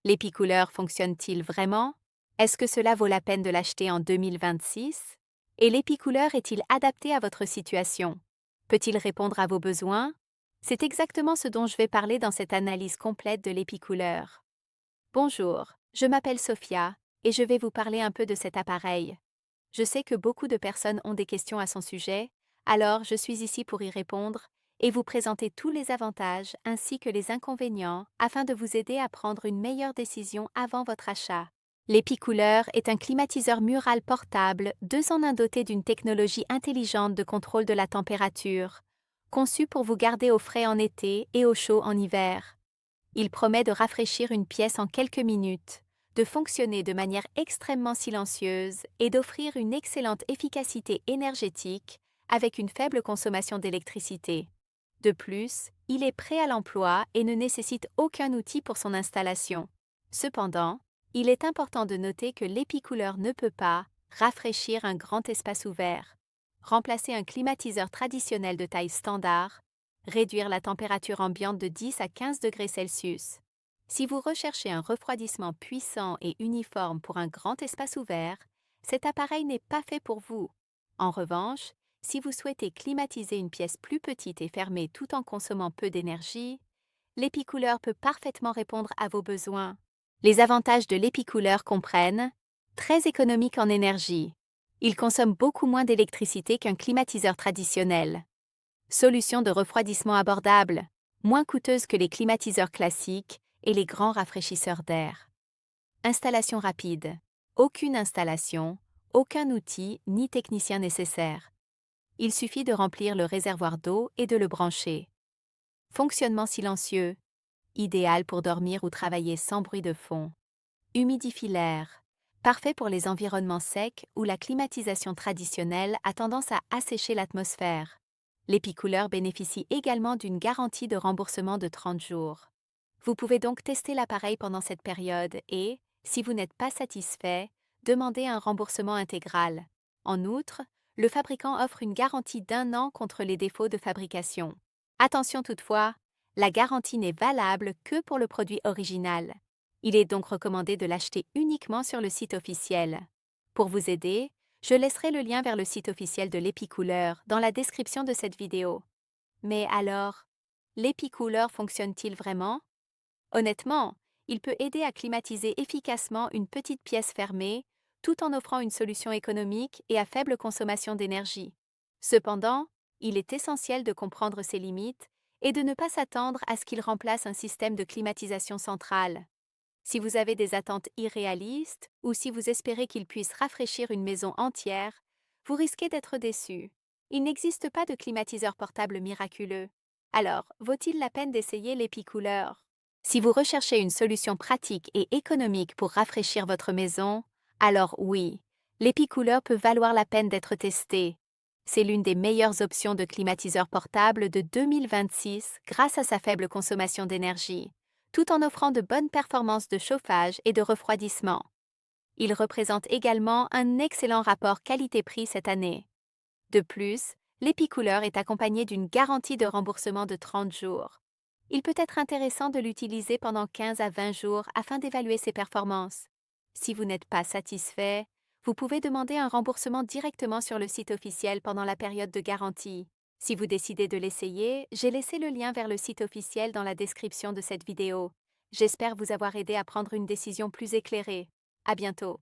L'épicouleur fonctionne-t-il vraiment? Est-ce que cela vaut la peine de l'acheter en 2026? Et l'épicouleur est-il adapté à votre situation? Peut-il répondre à vos besoins? C'est exactement ce dont je vais parler dans cette analyse complète de l'épicouleur. Bonjour, je m'appelle Sophia et je vais vous parler un peu de cet appareil. Je sais que beaucoup de personnes ont des questions à son sujet, alors je suis ici pour y répondre et vous présenter tous les avantages ainsi que les inconvénients afin de vous aider à prendre une meilleure décision avant votre achat. L'épicouleur est un climatiseur mural portable 2 en 1 doté d'une technologie intelligente de contrôle de la température, conçu pour vous garder au frais en été et au chaud en hiver. Il promet de rafraîchir une pièce en quelques minutes, de fonctionner de manière extrêmement silencieuse et d'offrir une excellente efficacité énergétique avec une faible consommation d'électricité. De plus, il est prêt à l'emploi et ne nécessite aucun outil pour son installation. Cependant, il est important de noter que l'épicouleur ne peut pas rafraîchir un grand espace ouvert, remplacer un climatiseur traditionnel de taille standard, réduire la température ambiante de 10 à 15 degrés Celsius. Si vous recherchez un refroidissement puissant et uniforme pour un grand espace ouvert, cet appareil n'est pas fait pour vous. En revanche, si vous souhaitez climatiser une pièce plus petite et fermée tout en consommant peu d'énergie, l'épicouleur peut parfaitement répondre à vos besoins. Les avantages de l'épicouleur comprennent très économique en énergie. Il consomme beaucoup moins d'électricité qu'un climatiseur traditionnel. Solution de refroidissement abordable, moins coûteuse que les climatiseurs classiques et les grands rafraîchisseurs d'air. Installation rapide. Aucune installation, aucun outil ni technicien nécessaire. Il suffit de remplir le réservoir d'eau et de le brancher. Fonctionnement silencieux. Idéal pour dormir ou travailler sans bruit de fond. Humidifie l'air. Parfait pour les environnements secs où la climatisation traditionnelle a tendance à assécher l'atmosphère. L'épicouleur bénéficie également d'une garantie de remboursement de 30 jours. Vous pouvez donc tester l'appareil pendant cette période et, si vous n'êtes pas satisfait, demander un remboursement intégral. En outre, le fabricant offre une garantie d'1 an contre les défauts de fabrication. Attention toutefois, la garantie n'est valable que pour le produit original. Il est donc recommandé de l'acheter uniquement sur le site officiel. Pour vous aider, je laisserai le lien vers le site officiel de l'épicouleur dans la description de cette vidéo. Mais alors, l'épicouleur fonctionne-t-il vraiment? Honnêtement, il peut aider à climatiser efficacement une petite pièce fermée, tout en offrant une solution économique et à faible consommation d'énergie. Cependant, il est essentiel de comprendre ses limites et de ne pas s'attendre à ce qu'il remplace un système de climatisation centrale. Si vous avez des attentes irréalistes ou si vous espérez qu'il puisse rafraîchir une maison entière, vous risquez d'être déçu. Il n'existe pas de climatiseur portable miraculeux. Alors, vaut-il la peine d'essayer l'épicouleur? Si vous recherchez une solution pratique et économique pour rafraîchir votre maison, alors oui, l'épicouleur peut valoir la peine d'être testé. C'est l'une des meilleures options de climatiseur portable de 2026 grâce à sa faible consommation d'énergie, tout en offrant de bonnes performances de chauffage et de refroidissement. Il représente également un excellent rapport qualité-prix cette année. De plus, l'épicouleur est accompagné d'une garantie de remboursement de 30 jours. Il peut être intéressant de l'utiliser pendant 15 à 20 jours afin d'évaluer ses performances. Si vous n'êtes pas satisfait, vous pouvez demander un remboursement directement sur le site officiel pendant la période de garantie. Si vous décidez de l'essayer, j'ai laissé le lien vers le site officiel dans la description de cette vidéo. J'espère vous avoir aidé à prendre une décision plus éclairée. À bientôt.